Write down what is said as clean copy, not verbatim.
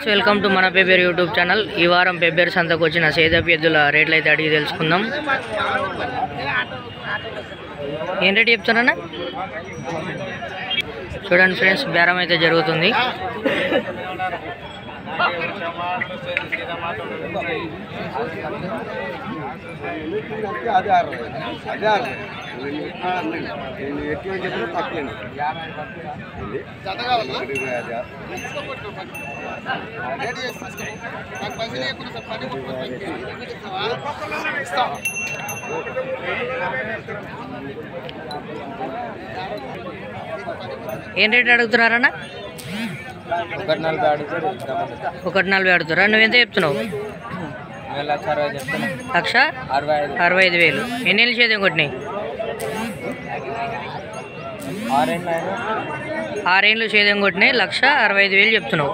Friends, welcome to మన paper YouTube channel. ఈ వారం పేపర్ సంతకు వచ్చిన సేదపు ఎద్దుల రేట్లు అయితే అడిగి తెలుసుకుందాం. ఏం రేట్ చెప్తారన్నా? చూడండి ఫ్రెండ్స్, బేరం అయితే జరుగుతుంది. ఏం రేట్ అడుగుతున్నారన్నా? 140 అడుగుతారా? నువ్వెంత చెప్తున్నావు? 1,65,000. ఎన్నేళ్ళు చేద్దాం కొట్టినాయి? 6 ఏళ్ళు చేద్దాం కొట్టినాయి. 1,65,000 చెప్తున్నావు.